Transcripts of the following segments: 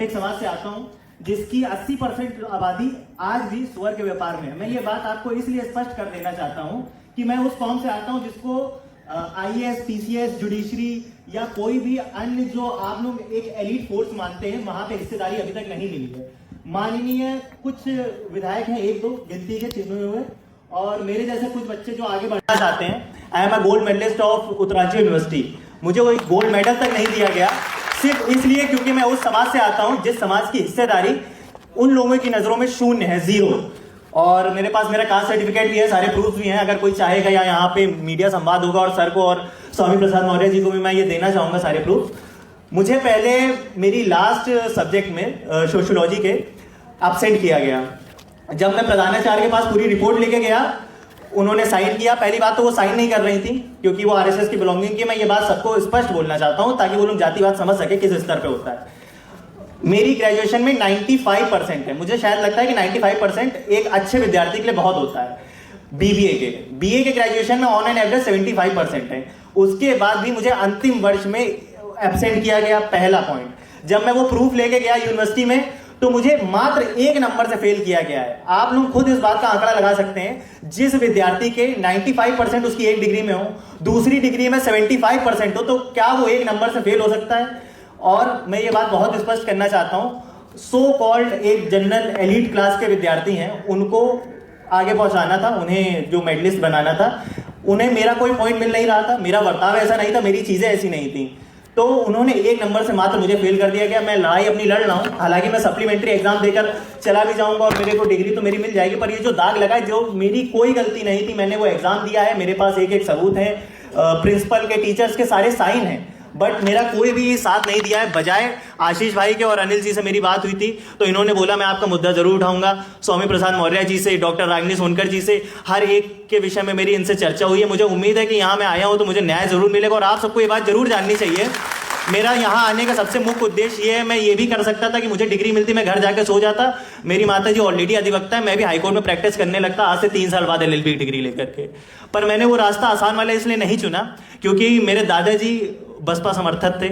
एक समाज से आता हूँ जिसकी 80% आबादी आज भी सुअर के व्यापार में है। मैं ये बात आपको इसलिए स्पष्ट कर देना चाहता हूँ कि मैं उस कौम से आता हूँ जिसको IAS, PCS, जुडिशरी या कोई भी अन्य जो आप लोग एक एलीट फोर्स मानते हैं, वहां पे हिस्सेदारी अभी तक नहीं मिली है। माननीय कुछ विधायक हैं, एक दो गिनती के चुने हुए, और मेरे जैसे कुछ बच्चे जो आगे बढ़ना चाहते हैं। I am a gold medallist of Uttaranchal university. मुझे वो एक गोल्ड मेडल तक नहीं दिया गया, सिर्फ इसलिए क्योंकि मैं उस समाज से आता हूं जिस समाज की हिस्सेदारी उन लोगों की नजरों में शून्य है, जीरो। और मेरे पास मेरा कास्ट सर्टिफिकेट भी है, सारे प्रूफ भी हैं। अगर कोई चाहेगा या यहाँ पे मीडिया संवाद होगा और सर को और स्वामी प्रसाद मौर्य जी को भी मैं ये देना चाहूंगा सारे प्रूफ। मुझे पहले मेरी लास्ट सब्जेक्ट में सोशियोलॉजी के एब्सेंट किया गया। जब मैं प्रधानाचार्य के पास पूरी रिपोर्ट लेके गया, उन्होंने साइन किया। पहली बात तो वो साइन नहीं कर रही थी क्योंकि वो RSS की बिलोंगिंग की। मैं ये बात सबको स्पष्ट बोलना चाहता हूं ताकि वो लोग जातिवाद समझ सके किस स्तर पे होता है। मेरी ग्रेजुएशन में 95% है। मुझे शायद लगता है कि 95% एक अच्छे विद्यार्थी के लिए बहुत होता है। BA के ग्रेजुएशन में ऑन एन एवरेज 75% है। उसके बाद भी मुझे अंतिम वर्ष में एब्सेंट किया गया, पहला पॉइंट। जब मैं वो प्रूफ लेके गया यूनिवर्सिटी में तो मुझे मात्र 1 नंबर से फेल किया गया है। आप लोग खुद इस बात का आंकड़ा लगा सकते हैं। जिस विद्यार्थी के 95% उसकी एक डिग्री में हो, दूसरी डिग्री में 75% हो, तो क्या वो 1 नंबर से फेल हो सकता है? और मैं ये बात बहुत स्पष्ट करना चाहता हूं, सो कॉल्ड एक जनरल एलीट क्लास के विद्यार्थी हैं, उनको आगे पहुंचाना था, उन्हें जो मेडलिस्ट बनाना था, उन्हें मेरा कोई पॉइंट मिल नहीं रहा था, मेरा बर्ताव ऐसा नहीं था, मेरी चीजें ऐसी नहीं थी, तो उन्होंने 1 नंबर से मात्र मुझे फेल कर दिया गया। मैं लड़ाई अपनी लड़ रहा हूं, हालांकि मैं सप्लीमेंट्री एग्जाम देकर चला भी जाऊंगा और मेरे को डिग्री तो मेरी मिल जाएगी, पर ये जो दाग लगा है, जो मेरी कोई गलती नहीं थी, मैंने वो एग्जाम दिया है, मेरे पास एक सबूत है, प्रिंसिपल के, टीचर्स के सारे साइन हैं, बट मेरा कोई भी साथ नहीं दिया है। बजाय आशीष भाई के और अनिल जी से मेरी बात हुई थी तो इन्होंने बोला मैं आपका मुद्दा जरूर उठाऊंगा। स्वामी प्रसाद मौर्य जी से, डॉक्टर रागिनी सोनकर जी से, हर एक के विषय में मेरी इनसे चर्चा हुई है। मुझे उम्मीद है कि यहाँ मैं आया हूं तो मुझे न्याय जरूर मिलेगा और आप सबको ये बात जरूर जाननी चाहिए। मेरा यहाँ आने का सबसे मुख्य उद्देश्य ये है, मैं ये भी कर सकता था कि मुझे डिग्री मिलती, मैं घर जाकर सो जाता। मेरी माता जी ऑलरेडी अधिवक्ता है, मैं भी हाईकोर्ट में प्रैक्टिस करने लगता आज से 3 साल बाद LLB डिग्री लेकर के। पर मैंने वो रास्ता आसान वाला इसलिए नहीं चुना क्योंकि मेरे दादाजी बसपा समर्थक थे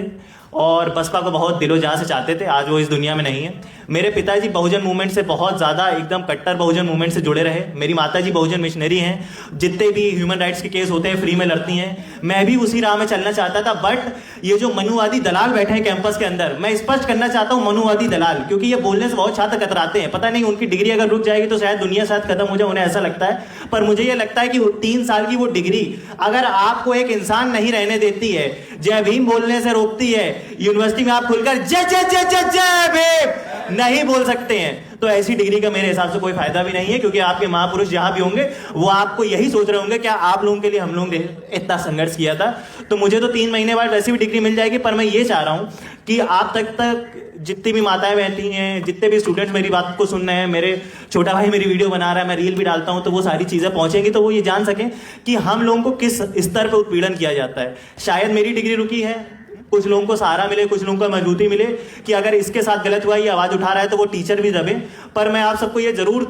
और बसपा को बहुत दिलो-जान से चाहते थे। आज वो इस दुनिया में नहीं है। मेरे पिताजी बहुजन मूवमेंट से बहुत ज़्यादा एकदम कट्टर बहुजन मूवमेंट से जुड़े रहे। मेरी माताजी बहुजन मिशनरी हैं, जितने भी ह्यूमन राइट्स के केस होते हैं फ्री में लड़ती हैं। मैं भी उसी राह में चलना चाहता था, बट ये जो मनुवादी दलाल बैठे हैं कैंपस के अंदर, मैं स्पष्ट करना चाहता हूँ मनुवादी दलाल, क्योंकि ये बोलने से बहुत छात्र कतराते हैं। पता नहीं उनकी डिग्री अगर रुक जाएगी तो शायद दुनिया शायद खत्म हो जाए, उन्हें ऐसा लगता है। पर मुझे ये लगता है कि 3 साल की वो डिग्री अगर आपको एक इंसान नहीं रहने देती है, जय भीम बोलने से रोकती है, यूनिवर्सिटी में आप खुलकर जय जय जय जय जय भीम नहीं बोल सकते हैं, तो ऐसी डिग्री का मेरे हिसाब से कोई फायदा भी नहीं है। क्योंकि आपके महापुरुष जहां भी होंगे वो आपको यही सोच रहे होंगे क्या आप लोगों के लिए हम लोगों ने इतना संघर्ष किया था। तो मुझे तो 3 महीने बाद वैसी भी डिग्री मिल जाएगी, पर मैं ये चाह रहा हूं कि आप तक जितनी भी माताएं बहती हैं, जितने भी स्टूडेंट्स मेरी बात को सुन रहे हैं, मेरे छोटा भाई मेरी वीडियो बना रहा है, मैं रील भी डालता हूं, तो वो सारी चीजें पहुंचेंगी तो वो ये जान सकें कि हम लोगों को किस स्तर पर उत्पीड़न किया जाता है। शायद मेरी डिग्री रुकी है, कुछ लोगों को सहारा मिले, कुछ लोगों को मजबूती मिले कि अगर इसके साथ गलत हुआ, ये आवाज उठा रहा है तो वो टीचर भी दबे। पर मैं आप सबको ये जरूर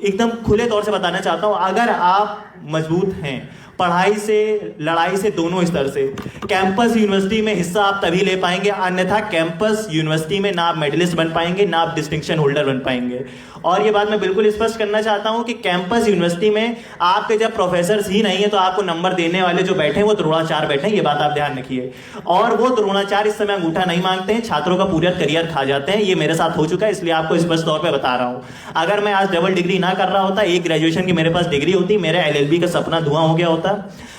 एकदम खुले तौर से बताना चाहता हूं, अगर आप मजबूत हैं पढ़ाई से, लड़ाई से, दोनों स्तर से, कैंपस यूनिवर्सिटी में हिस्सा आप तभी ले पाएंगे, अन्यथा कैंपस यूनिवर्सिटी में ना आप मेडलिस्ट बन पाएंगे, ना आप डिस्टिंक्शन होल्डर बन पाएंगे। और ये बात मैं बिल्कुल स्पष्ट करना चाहता हूं कि कैंपस यूनिवर्सिटी में आपके जब प्रोफेसर ही नहीं है तो आपको नंबर देने वाले जो बैठे हैं वो द्रोणाचार्य बैठे हैं, ये बात आप ध्यान रखिए। और वो द्रोणाचार्य इस समय अंगूठा नहीं मांगते हैं, छात्रों का पूरा करियर खा जाते हैं। ये मेरे साथ हो चुका है, इसलिए आपको स्पष्ट तौर पर बता रहा हूं। अगर मैं आज डबल डिग्री ना कर रहा होता, एक ग्रेजुएशन की मेरे पास डिग्री होती, मेरा LLB का सपना धुआं हो गया होता।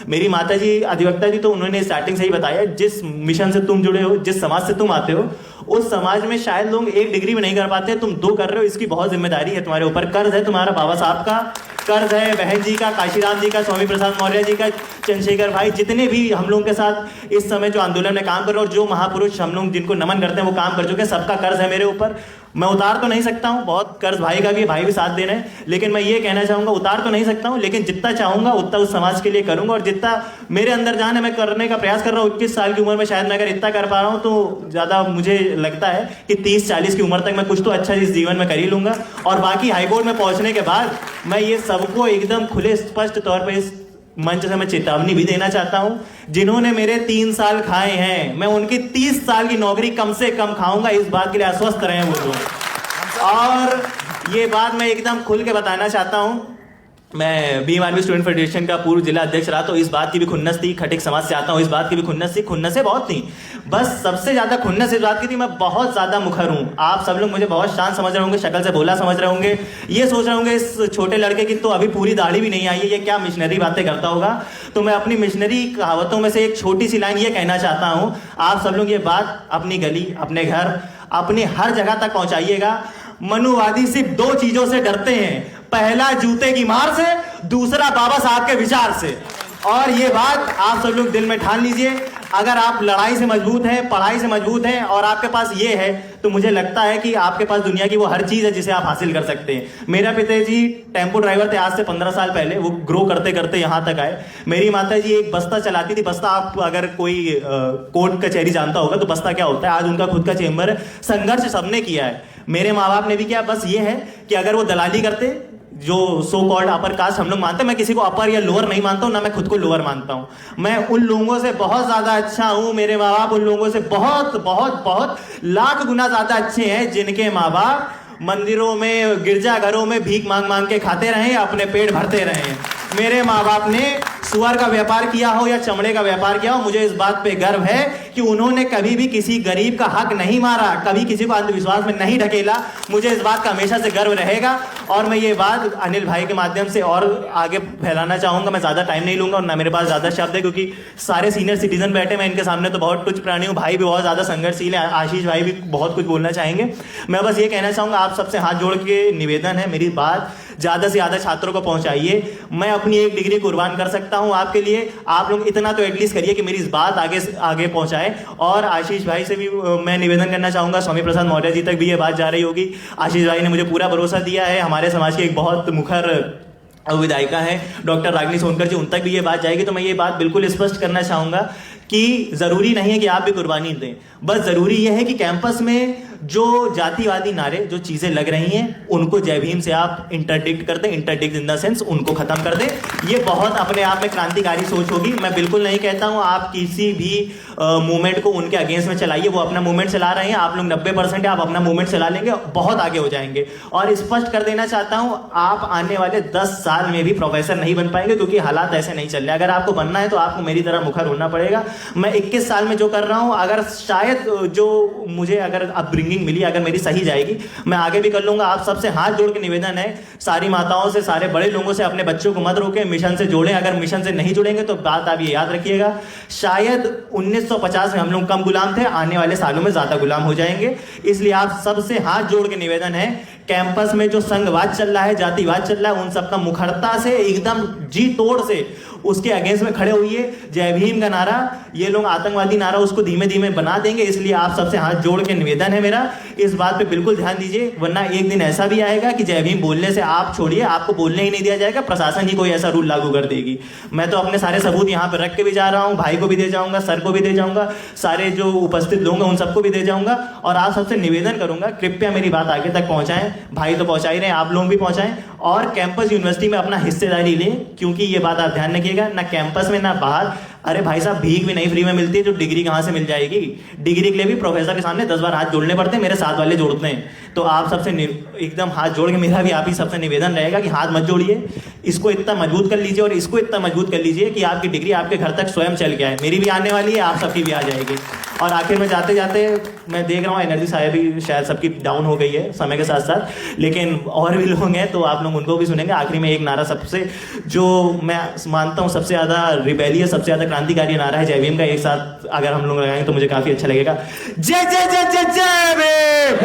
मेरी माता जी अधिवक्ता जी, तो उन्होंने स्टार्टिंग से ही बताया, जिस मिशन से तुम जुड़े हो, जिस समाज से तुम आते हो, उस समाज में शायद लोग 1 डिग्री में नहीं कर पाते, तुम 2 कर रहे हो, इसकी बहुत जिम्मेदारी है तुम्हारे ऊपर। कर्ज है तुम्हारा बाबा साहब का, कर्ज है बहन जी का, काशीराम जी का, स्वामी प्रसाद मौर्य जी का, चंद्रशेखर भाई, जितने भी हम लोगों के साथ इस समय जो आंदोलन में काम कर रहे हैं और जो महापुरुष हम लोग जिनको नमन करते हैं वो काम कर चुके हैं, सबका कर्ज है मेरे ऊपर। मैं उतार तो नहीं सकता हूं, बहुत कर्ज भाई का भी है, भाई भी साथ दे रहे हैं, लेकिन मैं ये कहना चाहूंगा उतार तो नहीं सकता हूं, लेकिन जितना चाहूंगा उतना उस समाज के लिए करूंगा। और जितना मेरे अंदर जान है मैं करने का प्रयास कर रहा हूं। 21 साल की उम्र में शायद मैं अगर इतना कर पा रहा हूं तो ज्यादा मुझे लगता है कि 30-40 की उम्र तक मैं कुछ तो अच्छा इस जीवन में कर ही लूंगा। और बाकी हाईकोर्ट में पहुंचने के बाद मैं ये सबको एकदम खुले स्पष्ट तौर पर इस मंच से मैं चेतावनी भी देना चाहता हूं, जिन्होंने मेरे 3 साल खाए हैं, मैं उनकी 30 साल की नौकरी कम से कम खाऊंगा, इस बात के लिए आश्वस्त रहे वो लोग। और ये बात मैं एकदम खुल के बताना चाहता हूं, मैं भीम आर्मी स्टूडेंट फेडरेशन का पूर्व जिला अध्यक्ष रहा, तो इस बात की भी खुन्नस थी, खटिक समाज से आता हूं, इस बात की भी खुन्नस थी, खुन्नसें बहुत थी, बस सबसे ज्यादा खुन्नस इस बात की थी, मैं बहुत ज्यादा मुखर हूं। आप सब लोग मुझे बहुत शांत समझ रहे होंगे, शक्ल से बोला समझ रहे होंगे, ये सोच रहे होंगे इस छोटे लड़के की तो अभी पूरी दाढ़ी भी नहीं आई है, ये क्या मिशनरी बातें करता होगा। तो मैं अपनी मिशनरी कहावतों में से एक छोटी सी लाइन ये कहना चाहता हूं, आप सब लोग ये बात अपनी गली, अपने घर, अपनी हर जगह तक पहुंचाइएगा। मनुवादी सिर्फ 2 चीजों से डरते हैं, पहला जूते की मार से, दूसरा बाबा साहब के विचार से। और ये बात आप सब लोग दिल में ठान लीजिए। अगर आप लड़ाई से मजबूत हैं, पढ़ाई से मजबूत हैं और आपके पास ये है, तो मुझे लगता है कि आपके पास दुनिया की वो हर चीज है जिसे आप हासिल कर सकते हैं। मेरा पिताजी टेम्पो ड्राइवर थे आज से 15 साल पहले, वो ग्रो करते करते यहां तक आए। मेरी माता जी एक बस्ता चलाती थी। बस्ता, आप अगर कोई कोर्ट कचहरी जानता होगा तो बस्ता क्या होता है, आज उनका खुद का चेंबर है। संघर्ष सबने किया है, मेरे माँ बाप ने भी किया। बस ये है कि अगर वो दलाली करते, जो सो कॉल्ड अपर कास्ट हम लोग मानते हैं, मैं किसी को अपर या लोअर नहीं मानता हूं, ना मैं खुद को लोअर मानता हूं। मैं उन लोगों से बहुत ज्यादा अच्छा हूं, मेरे माँ बाप उन लोगों से बहुत बहुत बहुत लाख गुना ज्यादा अच्छे हैं, जिनके माँ बाप मंदिरों में, गिरजाघरों में भीख मांग मांग के खाते रहे, अपने पेट भरते रहे। मेरे माँ बाप ने सुअर का व्यापार किया हो या चमड़े का व्यापार किया हो, मुझे इस बात पे गर्व है कि उन्होंने कभी भी किसी गरीब का हक नहीं मारा, कभी किसी को अंधविश्वास में नहीं ढकेला। मुझे इस बात का हमेशा से गर्व रहेगा। और मैं ये बात अनिल भाई के माध्यम से और आगे फैलाना चाहूंगा। मैं ज्यादा टाइम नहीं लूंगा और ना मेरे पास ज्यादा शब्द है, क्योंकि सारे सीनियर सिटीजन बैठे, मैं इनके सामने तो बहुत तुच्छ प्राणी हूँ। भाई भी बहुत ज्यादा संघर्षशील है, आशीष भाई भी बहुत कुछ बोलना चाहेंगे। मैं बस ये कहना चाहूंगा, आप सबसे हाथ जोड़ के निवेदन है, मेरी बात ज्यादा से ज्यादा छात्रों को पहुंचाइए। मैं अपनी 1 डिग्री कुर्बान कर सकता हूं आपके लिए, आप लोग इतना तो एटलीस्ट करिए कि मेरी इस बात आगे पहुंचाए। और आशीष भाई से भी मैं निवेदन करना चाहूंगा, स्वामी प्रसाद मौर्य जी तक भी ये बात जा रही होगी। आशीष भाई ने मुझे पूरा भरोसा दिया है, हमारे समाज की एक बहुत मुखर विधायिका है डॉक्टर रागिनी सोनकर जी, उन तक भी ये बात जाएगी। तो मैं ये बात बिल्कुल स्पष्ट करना चाहूंगा कि जरूरी नहीं है कि आप भी कुर्बानी दें, बस जरूरी यह है कि कैंपस में जो जातिवादी नारे, जो चीजें लग रही हैं, उनको जय भीम से आप इंटरडिक्ट कर दें, इंटरडिक्ट इन द सेंस उनको खत्म कर दें। ये बहुत अपने आप में क्रांतिकारी सोच होगी। मैं बिल्कुल नहीं कहता हूं आप किसी भी मूवमेंट को उनके अगेंस्ट में चलाइए, वो अपना मूवमेंट चला रहे हैं, आप लोग 90% है, आप अपना मूवमेंट चला लेंगे, बहुत आगे हो जाएंगे। और स्पष्ट कर देना चाहता हूं, आप आने वाले 10 साल में भी प्रोफेसर नहीं बन पाएंगे, क्योंकि हालात ऐसे नहीं चल रहे। अगर आपको बनना है तो आपको मेरी तरह मुखर होना पड़ेगा। मैं 21 साल में जो कर रहा हूं, अगर शायद जो मुझे अगर अपब्रिंगिंग मिली, अगर मेरी सही जाएगी, मैं आगे भी कर लूंगा। आप सबसे हाथ जोड़ के निवेदन है, सारी माताओं से, सारे बड़े लोगों से, अपने बच्चों को मत रोकें, मिशन से जोड़ें। अगर मिशन से नहीं जुड़ेंगे तो बात आप ये याद रखिएगा, शायद 1950 में हम लोग कम गुलाम थे, आने वाले सालों में ज्यादा गुलाम हो जाएंगे। इसलिए आप सबसे हाथ जोड़ के निवेदन है, कैंपस में जो संघवाद चल रहा है, जातिवाद चल रहा है, उन सबका मुखरता से, एकदम जी तोड़ से उसके अगेंस्ट में खड़े हुए। जय भीम का नारा, ये लोग आतंकवादी नारा उसको धीमे धीमे बना देंगे। इसलिए आप सबसे हाथ जोड़ के निवेदन है मेरा, इस बात पे बिल्कुल ध्यान दीजिए, वरना एक दिन ऐसा भी आएगा कि जय भीम बोलने से आप छोड़िए, आपको बोलने ही नहीं दिया जाएगा, प्रशासन ही कोई ऐसा रूल लागू कर देगी। मैं तो अपने सारे सबूत यहाँ पे रख के भी जा रहा हूँ, भाई को भी दे जाऊंगा, सर को भी दे जाऊंगा, सारे जो उपस्थित लोग हैं उन सबको भी दे जाऊंगा। और आप सबसे निवेदन करूंगा, कृपया मेरी बात आगे तक पहुंचाएं। भाई तो पहुंचा ही रहे हैं, आप लोग भी पहुंचाएं और कैंपस यूनिवर्सिटी में अपना हिस्सेदारी लें, क्योंकि ये बात आप ध्यान रखिएगा, ना कैंपस में ना बाहर। अरे भाई साहब, भीख भी नहीं फ्री में मिलती है, जो डिग्री कहां से मिल जाएगी। डिग्री के लिए भी प्रोफेसर के सामने 10 बार हाथ जोड़ने पड़ते हैं, मेरे साथ वाले जोड़ते हैं। तो आप सबसे एकदम हाथ जोड़ के, मेरा भी आप ही सबसे निवेदन रहेगा कि हाथ मत जोड़िए, इसको इतना मजबूत कर लीजिए और इसको इतना मजबूत कर लीजिए कि आपकी डिग्री आपके घर तक स्वयं चल के आए। मेरी भी आने वाली है, आप सबकी भी आ जाएगी। और आखिर में जाते जाते मैं देख रहा हूँ एनर्जी शायद भी शायद सबकी डाउन हो गई है समय के साथ साथ, लेकिन और भी लोग हैं तो आप लोग उनको भी सुनेंगे। आखिरी में एक नारा सबसे, जो मैं मानता हूँ सबसे ज्यादा रिबेलियस, सबसे ज्यादा क्रांतिकारी नारा है जय भीम का। एक साथ अगर हम लोग लगाएंगे तो मुझे काफी अच्छा लगेगा। जय जय जय जय जय भीम,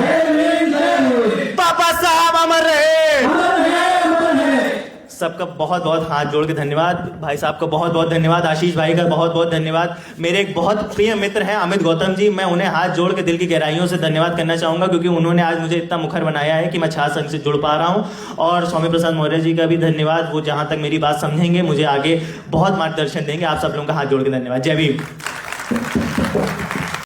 पापा साहब अमर रहे। सबका बहुत बहुत हाथ जोड़ के धन्यवाद। भाई साहब का बहुत बहुत धन्यवाद, आशीष भाई का बहुत बहुत धन्यवाद। मेरे एक बहुत प्रिय मित्र हैं अमित गौतम जी, मैं उन्हें हाथ जोड़ के दिल की गहराइयों से धन्यवाद करना चाहूंगा, क्योंकि उन्होंने आज मुझे इतना मुखर बनाया है कि मैं छात्र संघ से जुड़ पा रहा हूं। और स्वामी प्रसाद मौर्य जी का भी धन्यवाद, वो जहां तक मेरी बात समझेंगे, मुझे आगे बहुत मार्गदर्शन देंगे। आप सब लोगों का हाथ जोड़ के धन्यवाद। जय भीम।